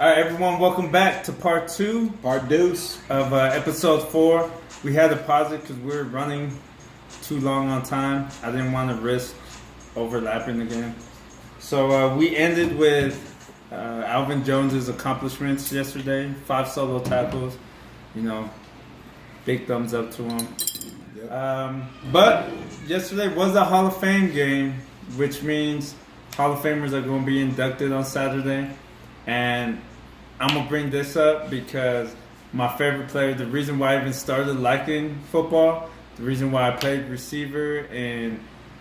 All right, everyone, welcome back to part 2 Part deuce. of episode 4. We had to pause it because we were running too long on time. I didn't want to risk overlapping again. So we ended with Alvin Jones's accomplishments yesterday. 5 solo tackles. You know, big thumbs up to him. Yep. But yesterday was a Hall of Fame game, which means Hall of Famers are going to be inducted on Saturday. And I'm going to bring this up because my favorite player, the reason why I even started liking football, the reason why I played receiver in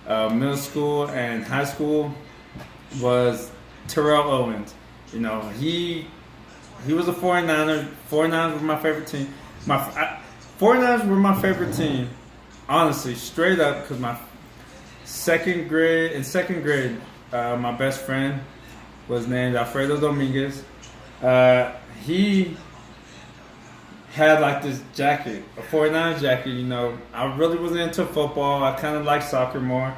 middle school and high school was Terrell Owens. You know, he was a 49er. 49ers were my favorite team. 49ers were my favorite team, honestly, straight up, because my second grade, my best friend was named Alfredo Dominguez. He had like this jacket, a 49ers jacket, you know. I really wasn't into football. I kind of liked soccer more.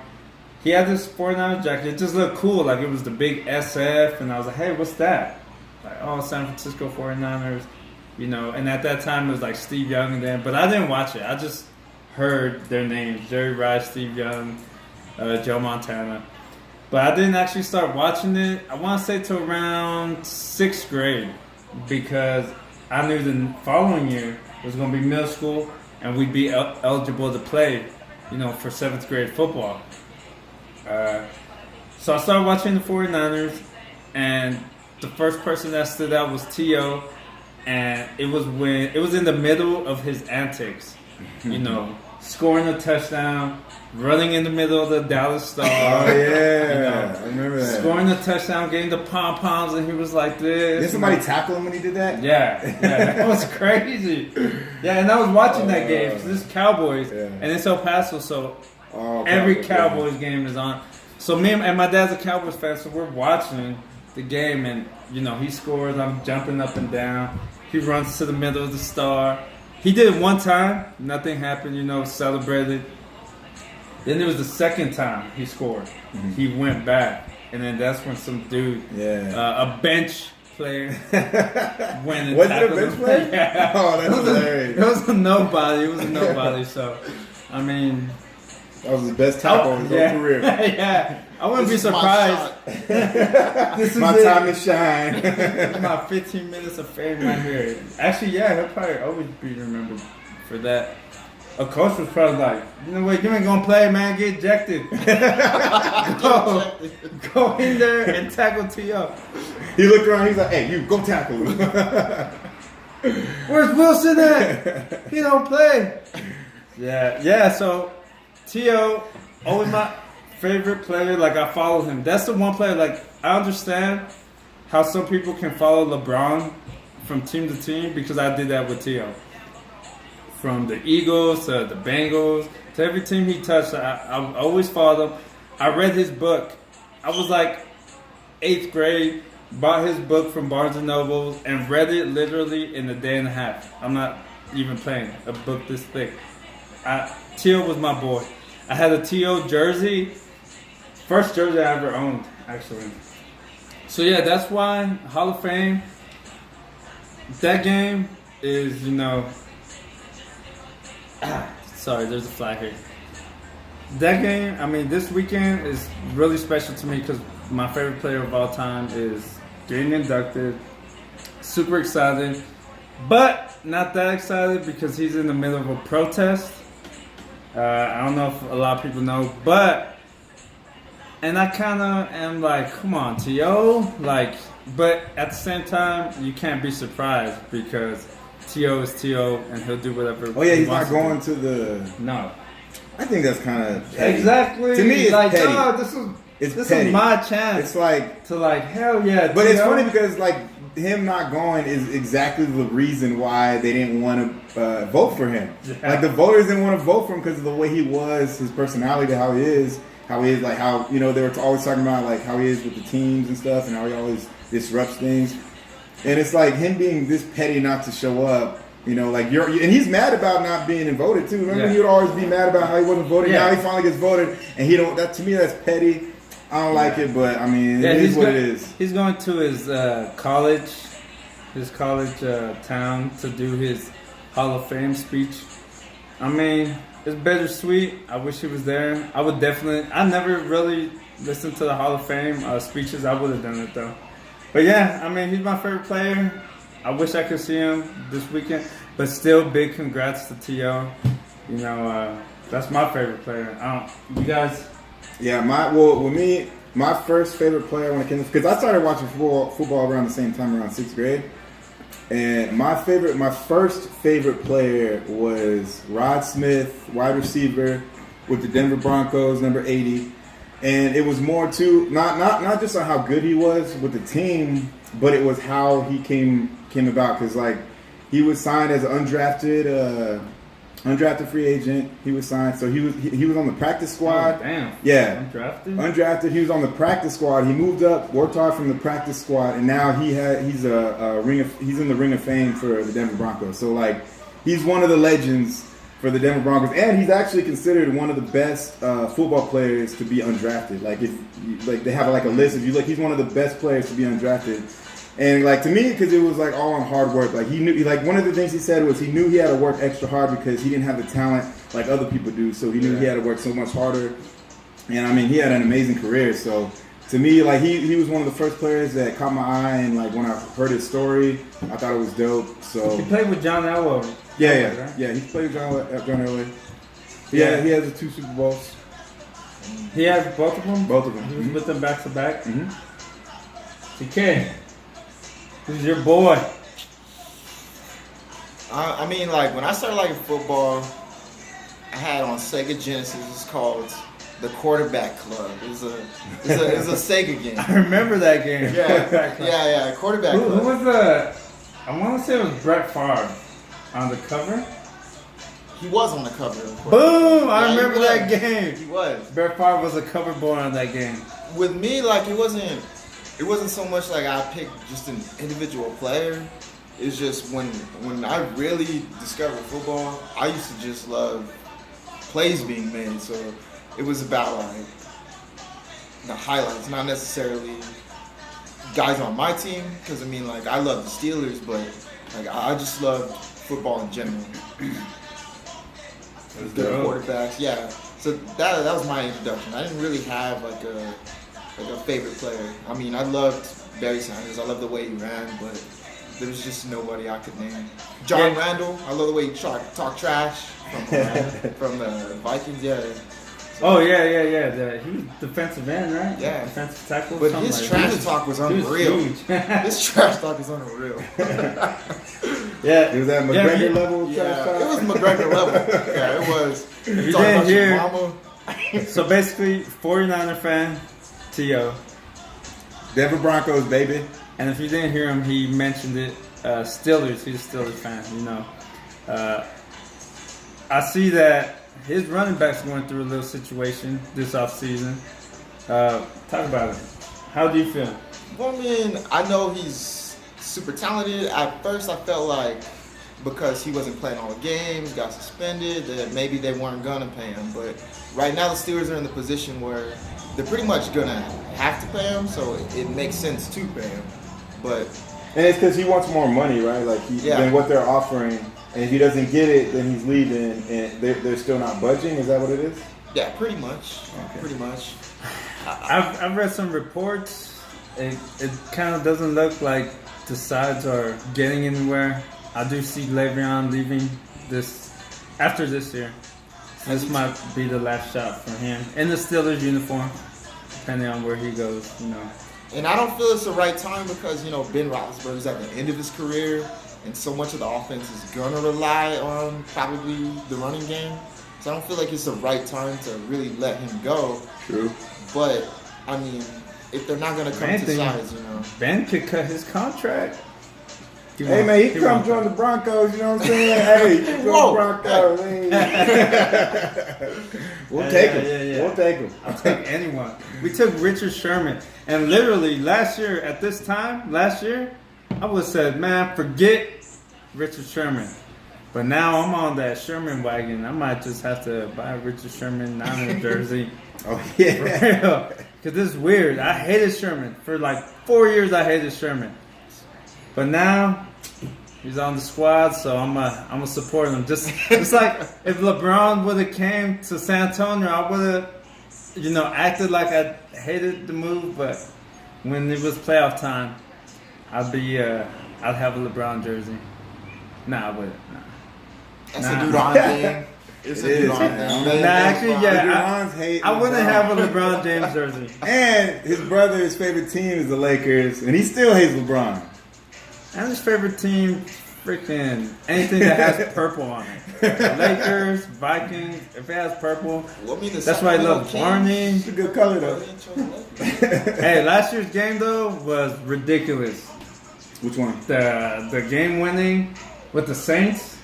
He had this 49ers jacket. It just looked cool. Like it was the big SF. And I was like, hey, what's that? Like, oh, San Francisco 49ers. You know, and at that time it was like Steve Young and them. But I didn't watch it. I just heard their names. Jerry Rice, Steve Young, Joe Montana. But I didn't actually start watching it, I want to say to around 6th grade, because I knew the following year was going to be middle school and we'd be eligible to play, you know, for 7th grade football. So I started watching the 49ers, and the first person that stood out was T.O., and it was in the middle of his antics, you know, scoring a touchdown, running in the middle of the Dallas Star. Oh, yeah. You know, I remember that. Scoring a touchdown, getting the pom-poms, and he was like this. Did somebody tackle him when he did that? Yeah, that was crazy. Yeah, and I was watching that game. So this is Cowboys, and it's El Paso, so every Cowboys game is on. So me and my dad's a Cowboys fan, so we're watching the game, and, you know, he scores. I'm jumping up and down. He runs to the middle of the Star. He did it one time. Nothing happened, you know, celebrated. Then it was the second time he scored. Mm-hmm. He went back. And then that's when some dude, a bench player, went and tackled him. Was it a bench player? Yeah. Oh, that's hilarious. It was a nobody. So, I mean... That was his best tackle in his whole career. Yeah. I wouldn't be surprised. This is my time to shine. My 15 minutes of fame right here. Actually, yeah, he'll probably always be remembered for that. A coach was probably like, you know what, you ain't gonna play, man, get ejected. Go in there and tackle T.O. He looked around, he's like, hey, you, go tackle him. Where's Wilson at? He don't play. Yeah, so T.O., always my favorite player. Like, I follow him. That's the one player, like, I understand how some people can follow LeBron from team to team, because I did that with T.O. From the Eagles to the Bengals to every team he touched, I always followed him. I read his book. I was like 8th grade, bought his book from Barnes & Noble and read it literally in a day and a half. I'm not even playing. A book this thick. T.O. was my boy. I had a T.O. jersey. First jersey I ever owned, actually. So yeah, that's why Hall of Fame. That game is, you know... Sorry, there's a fly here. That game, I mean, this weekend is really special to me because my favorite player of all time is getting inducted. Super excited, but not that excited because he's in the middle of a protest. I don't know if a lot of people know, and I kind of am like, come on, T.O. Like, but at the same time, you can't be surprised because T.O. is T.O. and he'll do whatever. Oh yeah, he's not going to the. No, I think that's kind of exactly. To me, it's like, petty. Oh, this is my chance. It's like to like hell yeah. But T.O. it's funny because like him not going is exactly the reason why they didn't want to vote for him. Yeah. Like the voters didn't want to vote for him because of the way he was, his personality, how he is, like how, you know, they were always talking about like how he is with the teams and stuff, and how he always disrupts things. And it's like him being this petty not to show up, you know, like and he's mad about not being voted too. Remember, he would always be mad about how he wasn't voted. Yeah. Now he finally gets voted, and he don't. That to me, that's petty. I don't like it, but I mean, it is what it is. He's going to his college his college town to do his Hall of Fame speech. I mean, it's bittersweet. I wish he was there. I would definitely. I never really listened to the Hall of Fame speeches. I would have done it though. But yeah, I mean, he's my favorite player. I wish I could see him this weekend. But still, big congrats to T.O. You know, that's my favorite player. You guys? Yeah, with me, my first favorite player when it came, because I started watching football around the same time, around 6th grade. And my first favorite player was Rod Smith, wide receiver with the Denver Broncos, number 80. And it was more too not just on how good he was with the team, but it was how he came about. Because like he was signed as an undrafted free agent. He was signed, so he was on the practice squad. Oh, damn. Yeah. Undrafted. He was on the practice squad. He moved up, worked hard from the practice squad, and now he's in the Ring of Fame for the Denver Broncos. So like, he's one of the legends for the Denver Broncos, and he's actually considered one of the best football players to be undrafted. Like they have like a list of he's one of the best players to be undrafted. And like to me, because it was like all on hard work. Like he knew, like one of the things he said was he knew he had to work extra hard because he didn't have the talent like other people do. So he knew he had to work so much harder. And I mean, he had an amazing career. So to me, like he was one of the first players that caught my eye. And like when I heard his story, I thought it was dope. So he played with John Elway. Yeah. He played with John Elway. Yeah, he has the 2 Super Bowls. He has both of them. Both of them. He was with them back to back. Mm-hmm. TK. This is your boy. I mean, like, when I started liking football, I had on Sega Genesis, it's called the Quarterback Club. It was a Sega game. I remember that game. Yeah, Quarterback Club. Who was the... I want to say it was Brett Favre on the cover. He was on the cover. Boom! I remember that game. He was. Brett Favre was a cover boy on that game. With me, like, it wasn't so much like I picked just an individual player. It's just when I really discovered football, I used to just love plays being made. So it was about like the highlights, not necessarily guys on my team. Because I mean, like I love the Steelers, but like I just love football in general. The quarterbacks, yeah. So that was my introduction. I didn't really have like a favorite player. I mean, I loved Barry Sanders. I loved the way he ran, but there was just nobody I could name. John Randall. I love the way he talk trash from the Vikings. Yeah. So, he was defensive end, right? Yeah. Defensive tackle. But his trash talk was unreal. His trash talk is unreal. Yeah. It was at McGregor level trash talk? It was McGregor level. Yeah, it was. If you didn't hear, so basically, 49er fan, T.O. Denver Broncos, baby. And if you didn't hear him, he mentioned it. Steelers, he's a Steelers fan, you know. I see that his running back's going through a little situation this offseason. Talk about it. How do you feel? Well, I mean, I know he's super talented. At first, I felt like because he wasn't playing all the games, got suspended, that maybe they weren't going to pay him. But right now, the Steelers are in the position where they're pretty much going to have to pay him, so it makes sense to pay him. But and it's because he wants more money, right? Like than what they're offering. And if he doesn't get it, then he's leaving, and they're still not budging. Is that what it is? Yeah, pretty much. Okay. Pretty much. I've read some reports. It kind of doesn't look like the sides are getting anywhere. I do see Le'Veon leaving after this year. This might be the last shot for him in the Steelers uniform, depending on where he goes. You know. And I don't feel it's the right time because Ben Roethlisberger's at the end of his career. And so much of the offense is going to rely on probably the running game. So I don't feel like it's the right time to really let him go. True. But, I mean, if they're not going to come to sides, Ben could cut his contract. Hey, man, he come join the Broncos, you know what I'm saying? Hey, join the Broncos. We'll take him. Yeah. We'll take him. I'll take anyone. We took Richard Sherman. And literally, last year, at this time, I would have said, man, forget Richard Sherman. But now I'm on that Sherman wagon. I might just have to buy a Richard Sherman Niner jersey. Oh, yeah. For real. Because this is weird. I hated Sherman. For like 4 years, I hated Sherman. But now he's on the squad, so I'm support him. Just it's like if LeBron would have came to San Antonio, I would have, acted like I hated the move. But when it was playoff time, I'd have a LeBron jersey. Nah, I wouldn't. Nah. That's Nah. a Duran thing. It's It a is, Duran man. thing. Nah, actually, yeah. LeBron's hate I wouldn't LeBron. have a LeBron James jersey. And his brother's favorite team is the Lakers, and he still hates LeBron. And his favorite team, freaking anything that has purple on it. The Lakers, Vikings, if it has purple. Well, I mean, the That's why I love Sacramento Barney. It's a good color though. Kings- Hey, last year's game though was ridiculous. Which one? The game winning with the Saints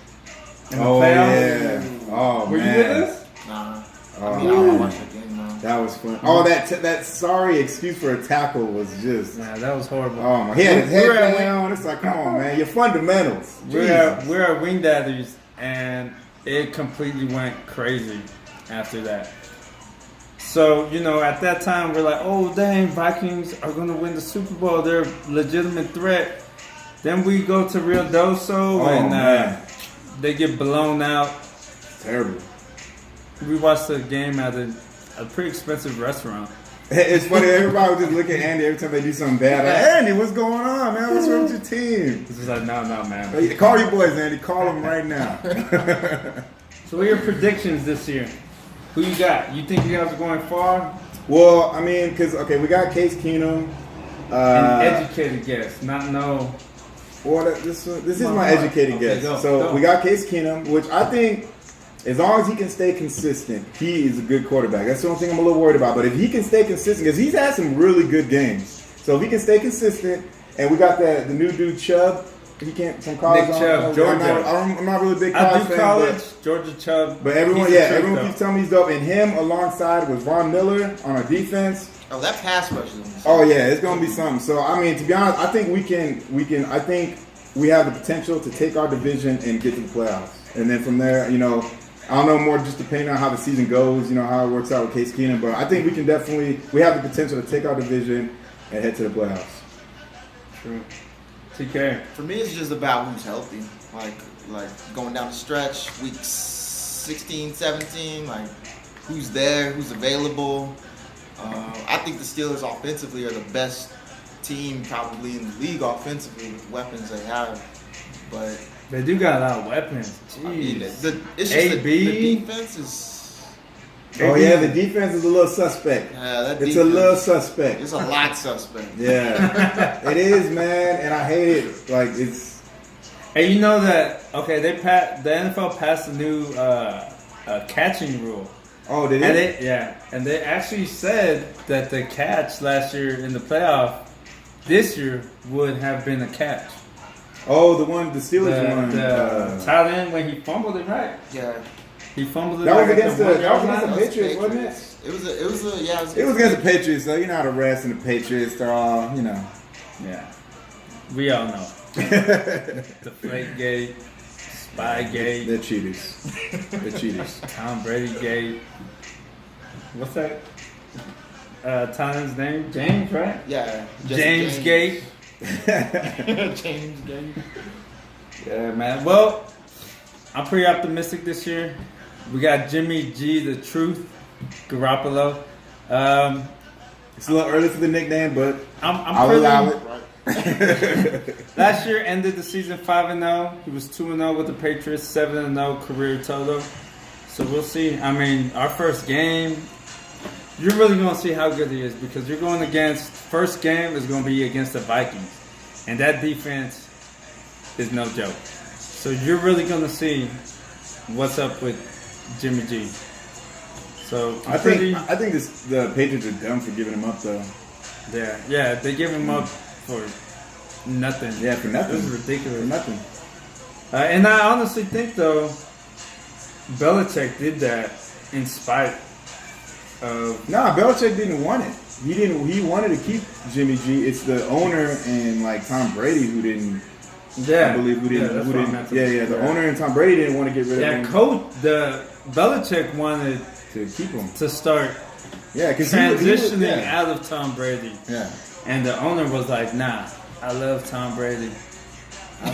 in the Oh playoffs. yeah. Oh Were you man. with us? Nah. Oh, I mean, I don't watch that game now. That was fun. Oh, that sorry excuse for a tackle was just. Nah, that was horrible. Oh my! He had his We're head at down. It's like, come on, man, your fundamentals. We're Jesus. at Wing Daddies, and it completely went crazy after that. So, at that time, we're like, oh, dang, Vikings are going to win the Super Bowl. They're a legitimate threat. Then we go to Rio Doso, Oh, and man. they get blown out. Terrible. We watched the game at a pretty expensive restaurant. It's funny. Everybody would just look at Andy every time they do something bad. Like, Andy, what's going on, man? What's wrong with your team? It's just like, no, man. Hey, call your boys, Andy. Call them right now. So what are your predictions this year? Who you got? You think you guys are going far? Well, I mean, because we got Case Keenum. An educated guess, not no. Well, this is Come on, my come on. educated Okay, guess. go, So go. we got Case Keenum, which I think, as long as he can stay consistent, he is a good quarterback. That's the only thing I'm a little worried about. But if he can stay consistent, because he's had some really good games, so if he can stay consistent, and we got the new dude Chubb, he can't from college. Nick Chubb, Georgia. I'm not really a big I college do fan, college, Georgia Chubb. but everyone, he's the truth, everyone though. keeps telling me he's dope. And him alongside with Von Miller on our defense. Oh, that pass rush is insane. Oh yeah, it's gonna be something. So I mean, to be honest, I think we can. I think we have the potential to take our division and get to the playoffs. And then from there, I don't know more just depending on how the season goes. How it works out with Case Keenum. But I think we have the potential to take our division and head to the playoffs. True. TK. For me, it's just about who's healthy. Like going down the stretch, weeks 16, 17, like who's there, who's available. I think the Steelers offensively are the best team probably in the league offensively with weapons they have. But They do got a lot of weapons. I mean, Jeez. it's just AB. the defense is. Oh yeah, the defense is a little suspect. That It's defense, a little suspect. It's a lot suspect. Yeah, it is, man, and I hate it. Like it's. Hey, you know that? Okay, the NFL passed a new catching rule, Oh, did and it? and they actually said that the catch last year in the playoff this year would have been a catch. Oh, the Steelers one. The tight end when he fumbled it, right? Yeah. He fumbled it. That was like at against the 1 yard that was line. against the Patriots, wasn't it? It It was against the Patriots, so you know how the refs and the Patriots, they're all, Yeah, we all know the Flake Gate, Spy Gate, they're cheaters. They're cheaters. Tom Brady Gate. What's that? Tom's name? James, right? Yeah. Jesse James Gate. James Gate. Yeah, man. Well, I'm pretty optimistic this year. We got Jimmy G, the Truth, Garoppolo. It's a little early for the nickname, but I'm I'll pretty. allow it. Last year ended the season 5-0. He was 2-0 with the Patriots, 7-0 career total. So we'll see. I mean, our first game, you're really going to see how good he is because you're going against, first game is going to be against the Vikings. And that defense is no joke. So you're really going to see what's up with Jimmy G. So I think the Patriots are dumb for giving him up though. yeah, they give him up for nothing. Yeah, for nothing. It was ridiculous. For nothing. And I honestly think, though, Belichick did that in spite of... Nah, Belichick didn't want it. He wanted to keep Jimmy G. It's the owner and Tom Brady who didn't. Yeah, I believe who didn't. that's Who what I didn't meant to yeah. say. The owner and Tom Brady didn't want to get rid of him. The Belichick wanted To keep him. to start Yeah, because transitioning out of Tom Brady. Yeah. And the owner was like, nah, I love Tom Brady. I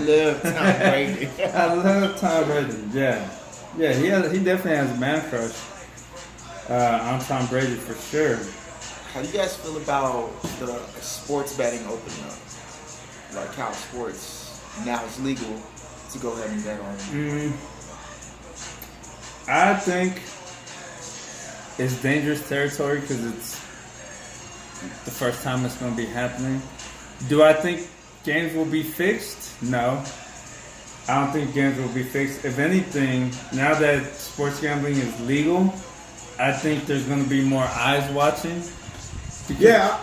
love Tom Brady. I love Tom Brady. Yeah, yeah. He definitely has a man crush on Tom Brady for sure. How do you guys feel about the sports betting opening up? Like how sports now it's legal to go ahead and bet on it. I think it's dangerous territory because it's the first time it's going to be happening. Do I think games will be fixed? No. I don't think games will be fixed. If anything, now that sports gambling is legal, I think there's going to be more eyes watching.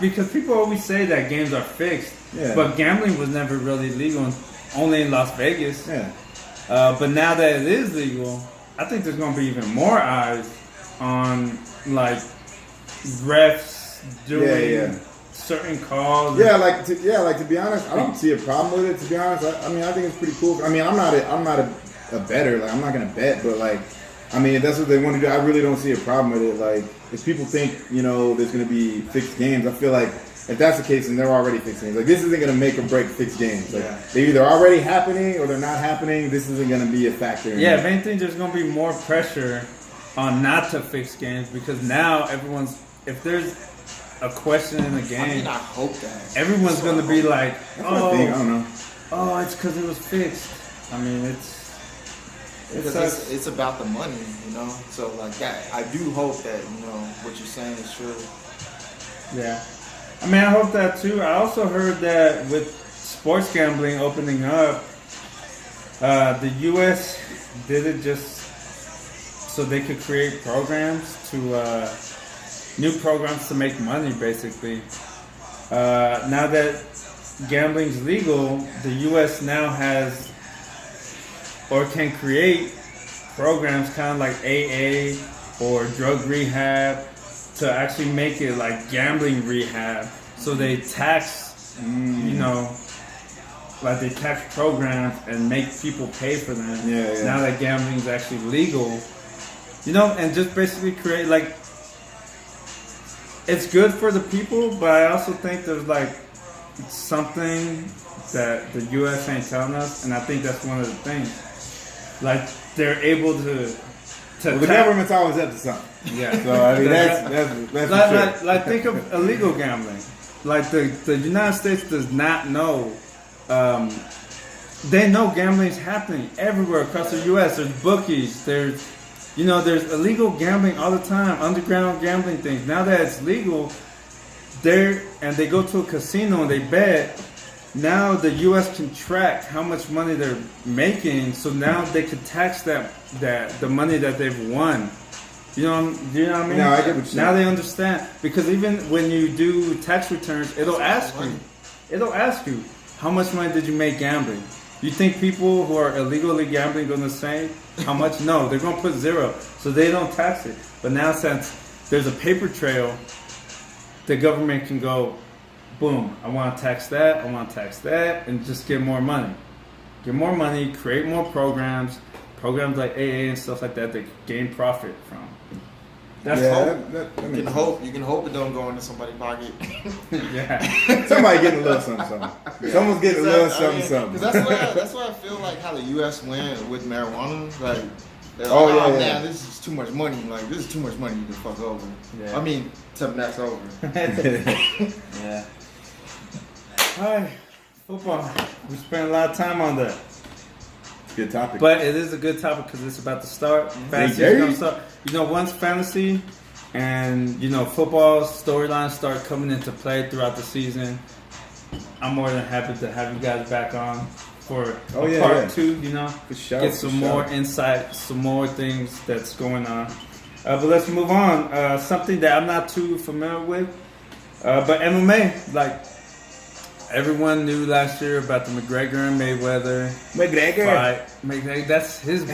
Because people always say that games are fixed, but gambling was never really legal, only in Las Vegas. Yeah. But now that it is legal, I think there's going to be even more eyes on like refs doing certain calls. To be honest, I don't see a problem with it. To be honest, I mean, I think it's pretty cool. I mean, I'm not a bettor. Like, I'm not gonna bet, but like, I mean, if that's what they want to do, I really don't see a problem with it. Like, if people think, you know, there's gonna be fixed games, I feel like if that's the case, then they're already fixed games. Like, this isn't gonna make or break fixed games. Like, they're either already happening or they're not happening. This isn't gonna be a factor. Yeah, if anything, there's gonna be more pressure on not to fix games because now if there's a question in the game, I mean, I hope that everyone's gonna be like, I don't know. oh, it's because it was fixed. I mean, it's about the money, you know. So like that, I do hope that what you're saying is true. Yeah, I mean, I hope that too. I also heard that with sports gambling opening up, the U.S. did it just so they could create programs to. New programs to make money, basically. Now that gambling's legal, the U.S. now has or can create programs kind of like AA or drug rehab to actually make it like gambling rehab. So they tax, like they tax programs and make people pay for them. Now that gambling's actually legal, and just basically create like. It's good for the people, but I also think there's like something that the U.S. ain't telling us, and I think that's one of the things. Like they're able to. Well, the government's always up to something. Yeah. So I mean that's like, like think of illegal gambling. Like the United States does not know. They know gambling's happening everywhere across the U.S. There's bookies. There's illegal gambling all the time, underground gambling things. Now that it's legal, they go to a casino and they bet. Now the U.S. can track how much money they're making, so now they can tax that the money that they've won. Do you know what I mean? No, I get what you're saying. Now they understand because even when you do tax returns, it'll ask you how much money did you make gambling. You think people who are illegally gambling going to say how much? No, they're going to put 0, so they don't tax it. But now since there's a paper trail, the government can go, boom, I want to tax that, and just get more money. Get more money, create more programs like AA and stuff like that gain profit from. That's hope. You can hope it don't go into somebody's pocket. Yeah. Somebody getting a little something. Someone's getting a little something. Because that's why I feel like how the U.S. went with marijuana. Like, man, this is too much money. Like, this is too much money to fuck over. Yeah. I mean, to mess over. Yeah. All right, football. We spent a lot of time on that. Good topic. But it is a good topic because it's about to start. Fantasy is going to start. Once fantasy and, football storylines start coming into play throughout the season, I'm more than happy to have you guys back on for part 2, For sure, get some more insight, some more things that's going on. But let's move on. Something that I'm not too familiar with, but MMA, like, everyone knew last year about the McGregor and Mayweather fight. McGregor, that's his boy.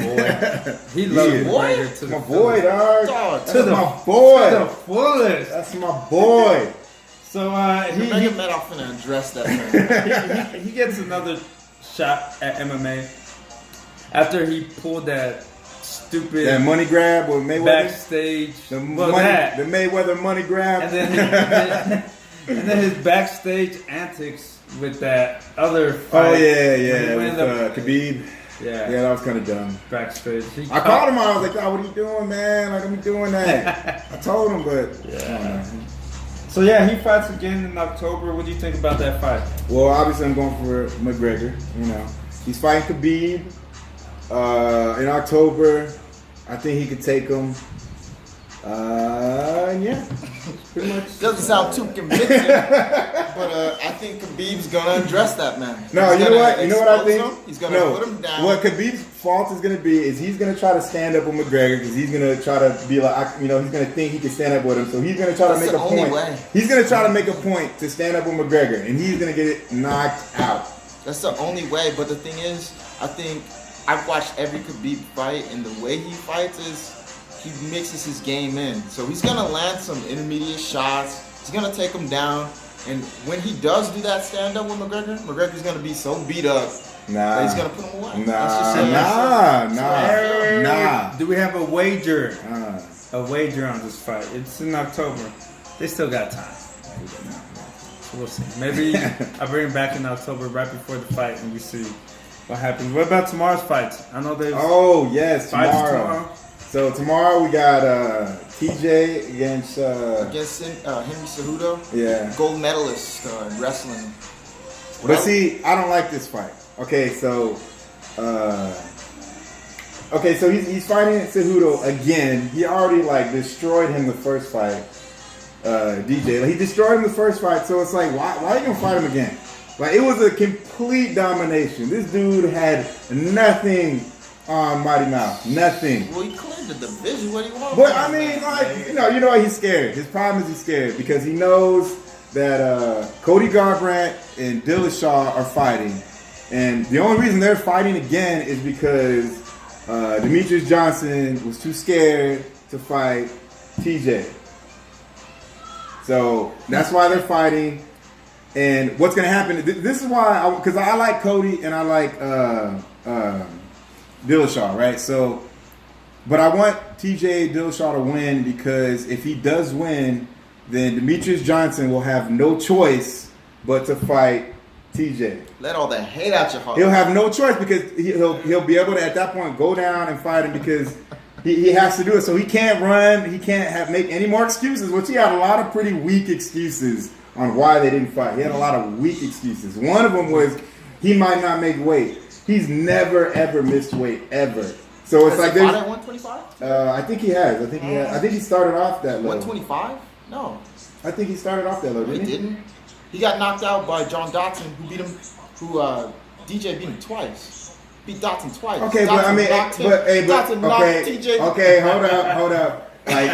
He loves McGregor to the my boy, dog. To my boy. To the fullest. That's my boy. So he met off and address that man. he gets another shot at MMA after he pulled that stupid money grab with Mayweather backstage. The Mayweather money grab. And then his backstage antics with that other fight. Oh yeah, when he yeah. went With up- Khabib. yeah, Yeah, that was kind of dumb. backstage. He I called him out. I was like, "Oh, what are you doing, man? Like, I'm doing that." I told him, but I don't know. So yeah, he fights again in October. What do you think about that fight? Well, obviously, I'm going for McGregor. You know, he's fighting Khabib in October. I think he could take him. Yeah, pretty much. Doesn't sound too convincing, but I think Khabib's gonna address that man. No, He's you know gonna what? You know what I expose think? him. He's gonna No. put him down. What Khabib's fault is going to be is he's going to try to stand up with McGregor because he's going to try to be like, he's going to think he can stand up with him. So he's going to try to That's make a the only point. way. He's going to try to make a point to stand up with McGregor, and he's going to get it knocked out. That's the only way. But the thing is, I think I've watched every Khabib fight, and the way he fights is he mixes his game in. So he's gonna land some intermediate shots. He's gonna take him down. And when he does do that stand up with McGregor, McGregor's gonna be so beat up that he's gonna put him away. Let's just say Nah. Do we have a wager? A wager on this fight? It's in October. They still got time. So we'll see. Maybe I bring him back in October, right before the fight, and we see what happens. What about tomorrow's fights? I know there's Oh yes, fights tomorrow. So tomorrow we got TJ against Against Henry Cejudo, yeah. gold medalist in wrestling. But see, I don't like this fight. Okay, so he's fighting Cejudo again. He already destroyed him the first fight. DJ, he destroyed him the first fight. So it's like, why are you gonna fight him again? Like, it was a complete domination. This dude had nothing on Mighty Mouse. Nothing. Well, he cleared the division. What do you want? But I mean, you know what? He's scared. His problem is he's scared because he knows that Cody Garbrandt and Dillashaw are fighting, and the only reason they're fighting again is because Demetrius Johnson was too scared to fight TJ. So that's why they're fighting. And what's going to happen? This is why, because I like Cody and I like Dillashaw, right? So, but I want TJ Dillashaw to win because if he does win, then Demetrius Johnson will have no choice but to fight TJ. Let all the hate out your heart. He'll have no choice because he'll be able to at that point go down and fight him because he has to do it. So he can't run. He can't make any more excuses, which he had a lot of pretty weak excuses on why they didn't fight. He had a lot of weak excuses. One of them was he might not make weight. He's never ever missed weight ever. So it's Has like he there's. fought at 125? I think he has. I think he started off that low. 125? No, I think he started off that low, he didn't he? didn't. He got knocked out by John Dotson, who beat him. DJ beat him twice. Beat Dotson twice. Okay, Dotson but I mean, knocked him. Dotson knocked okay, TJ. okay, hold up. Like,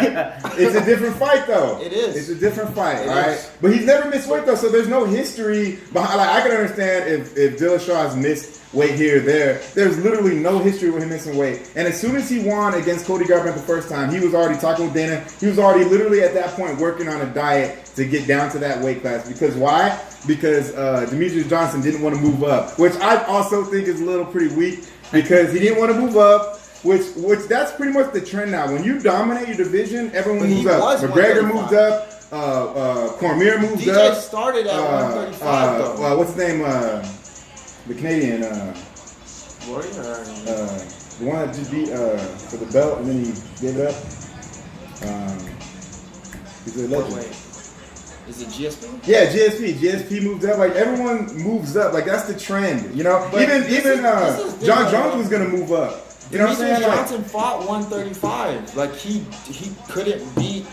it's a different fight, though. It is. It's a different fight, It all right? is. But he's never missed weight, though, so there's no history behind. Like, I can understand if Dillashaw has missed weight here or there. There's literally no history with him missing weight. And as soon as he won against Cody Garbrandt the first time, he was already talking with Dana. He was already literally at that point working on a diet to get down to that weight class. Because why? Because Demetrius Johnson didn't want to move up, which I also think is a little pretty weak because he didn't want to move up. Which that's pretty much the trend now. When you dominate your division, everyone But he moves up. was McGregor 135. moved up. Cormier moved DJ up. started at 135 though. What's his name? The Canadian, Warrior. the one that just beat for the belt and then he gave it up. He's a legend. Wait. Is it GSP? Yeah, GSP moved up. Like, everyone moves up. Like, that's the trend. You know, But even this is John different, Jones bro. was gonna move up. You know what I'm Demetrius saying? Like, Johnson fought 135. Like he couldn't beat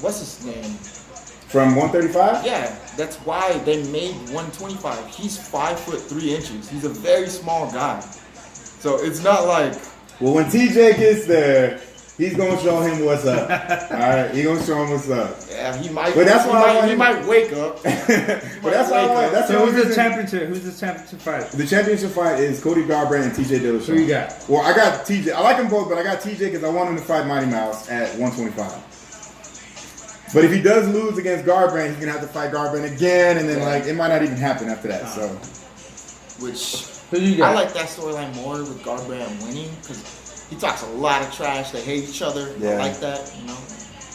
what's his name? from 135. Yeah, that's why they made 125. He's 5'3". He's a very small guy. So it's not like Well, when TJ gets there, he's gonna show him what's up. All right, he's gonna show him what's up. he might. But that's why I want he him- might wake up. But that's all. That's the So only who's the reason. championship? Who's the championship fight? The championship fight is Cody Garbrandt and TJ Dillashaw. Who you got? Well, I got TJ. I like them both, but I got TJ because I want him to fight Mighty Mouse at 125. But if he does lose against Garbrandt, he's gonna have to fight Garbrandt again, and then it might not even happen after that. So Which Who you I got? like that storyline more with Garbrandt winning because he talks a lot of trash. They hate each other. Yeah. I like that.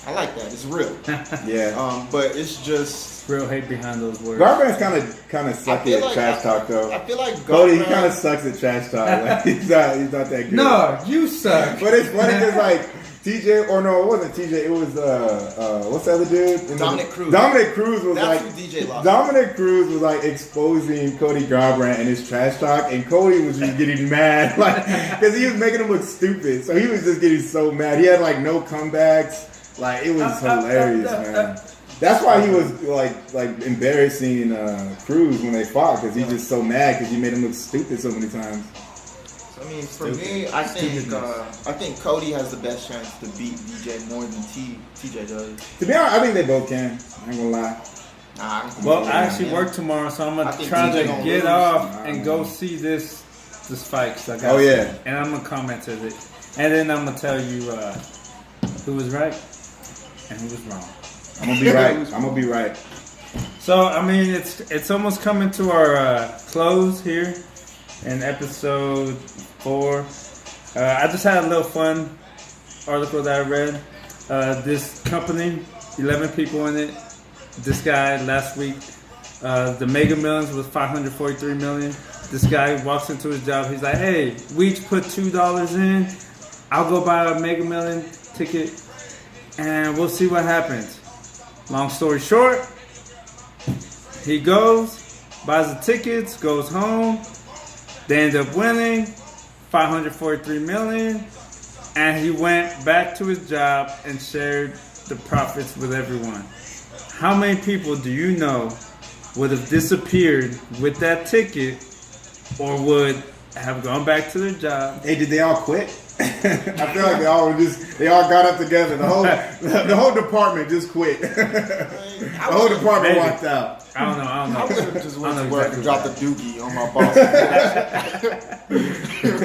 I like that. It's real. yeah, But it's just real hate behind those words. Garbrandt's kind of I sucky feel at like- trash talk though. I feel like Cody, he Garbrandt- kind of sucks at trash talk. Like, he's not that good. No, you suck. But it's funny because like TJ, or no, it wasn't TJ. It was what's the other dude? Dominic Cruz. Dominic Cruz was That's like who DJ lost. Dominic Cruz was like exposing Cody Garbrandt and his trash talk, and Cody was just getting mad, like because he was making him look stupid. So he was just getting so mad. He had like no comebacks. Like it was hilarious, man. That's why he was like embarrassing Cruz when they fought because he's just so mad because he made him look stupid so many times. I mean, for me, I think Cody has the best chance to beat DJ more than TJ does. To be honest, I think they both can. I ain't gonna lie. Nah, I don't think Well, TJ I actually can. work tomorrow, so I'm I gonna think try DJ to gonna get lose. off and go see this fight. 'Cause I got Oh, yeah. and I'm gonna comment to it, and then I'm gonna tell you who was right and who was wrong. I'm gonna be right. I'm gonna be right. So I mean, it's almost coming to our close here in episode 4. I just had a little fun article that I read. This company, 11 people in it. This guy last week, the Mega Millions was $543 million. This guy walks into his job. He's like, "Hey, we each put $2 in. I'll go buy a Mega Million ticket, and we'll see what happens." Long story short, he goes, buys the tickets, goes home. They end up winning $543 million, and he went back to his job and shared the profits with everyone. How many people do you know would have disappeared with that ticket, or would have gone back to their job? Hey, did they all quit? I feel like they all got up together. The whole department just quit. The whole department Maybe. walked out. I don't know. I would have just went I to know work exactly and dropped what the doogie on my boss.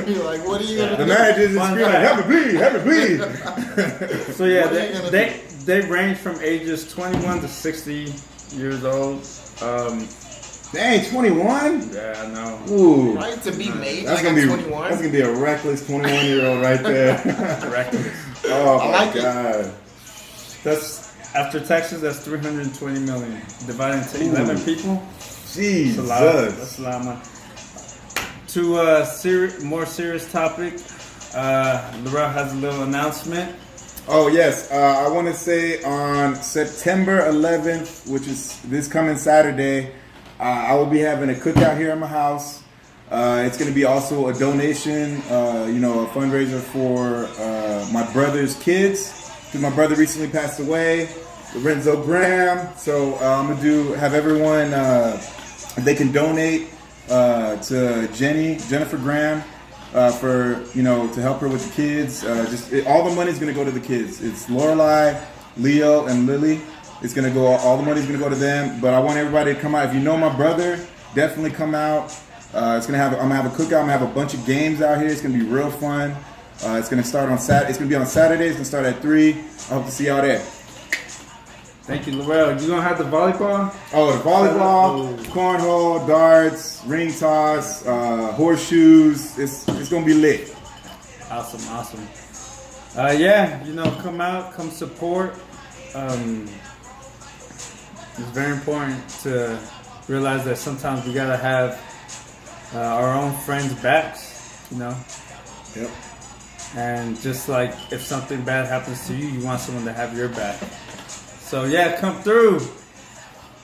You're like, what are you gonna The do? manager just Fun screaming, fact. "Help me, please! So yeah, What are you gonna they range from ages 21 to 60 years old. Dang, 21? Yeah, I know. Ooh, Right, to be made that's like gonna at be 21. that's gonna be a reckless 21-year-old right there. Reckless. Oh I my like it. god. That's after taxes. That's 320 million divided into 11 people. That's a lot. Jesus. That's a lot of money. To a more serious topic, Laurel has a little announcement. Oh yes, I want to say on September 11th, which is this coming Saturday, I will be having a cookout here at my house. It's going to be also a donation, a fundraiser for my brother's kids. Because my brother recently passed away, Lorenzo Graham. So I'm going to have everyone, they can donate to Jennifer Graham. For to help her with the kids. All the money's gonna go to the kids. It's Lorelai, Leo, and Lily. It's gonna go. All the money's gonna go to them. But I want everybody to come out. If you know my brother, definitely come out. I'm gonna have a cookout. I'm gonna have a bunch of games out here. It's gonna be real fun. It's gonna start on Saturday. It's gonna be on Saturday. It's gonna start at 3. I hope to see y'all there. Thank you, Laurel. You gonna have the volleyball? Oh, the volleyball, cornhole, darts, ring toss, horseshoes. It's gonna be lit. Awesome. Come out, come support. It's very important to realize that sometimes we gotta have our own friends' backs, Yep. And just like if something bad happens to you, you want someone to have your back. So yeah, come through.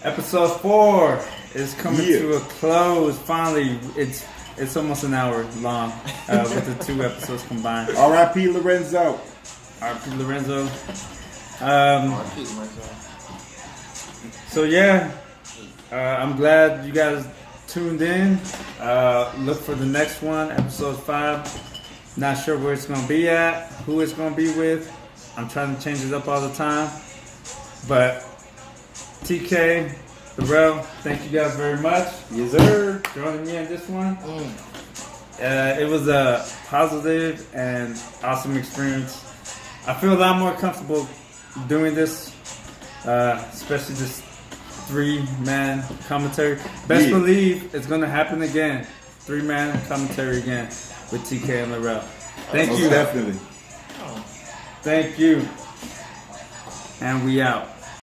Episode 4 is coming to a close. Finally, it's almost an hour long with the 2 episodes combined. R.I.P. Lorenzo. R.P. Lorenzo. Oh, I peed myself. So yeah, I'm glad you guys tuned in. Look for the next one, episode 5. Not sure where it's gonna be at, who it's gonna be with. I'm trying to change it up all the time. But TK, Laurel, thank you guys very much. Yes, sir. Joining me on this one. It was a positive and awesome experience. I feel a lot more comfortable doing this, especially this 3-man commentary. Best believe it's gonna happen again. 3-man commentary again with TK and Laurel. Thank Most you. definitely. Thank you. And we out.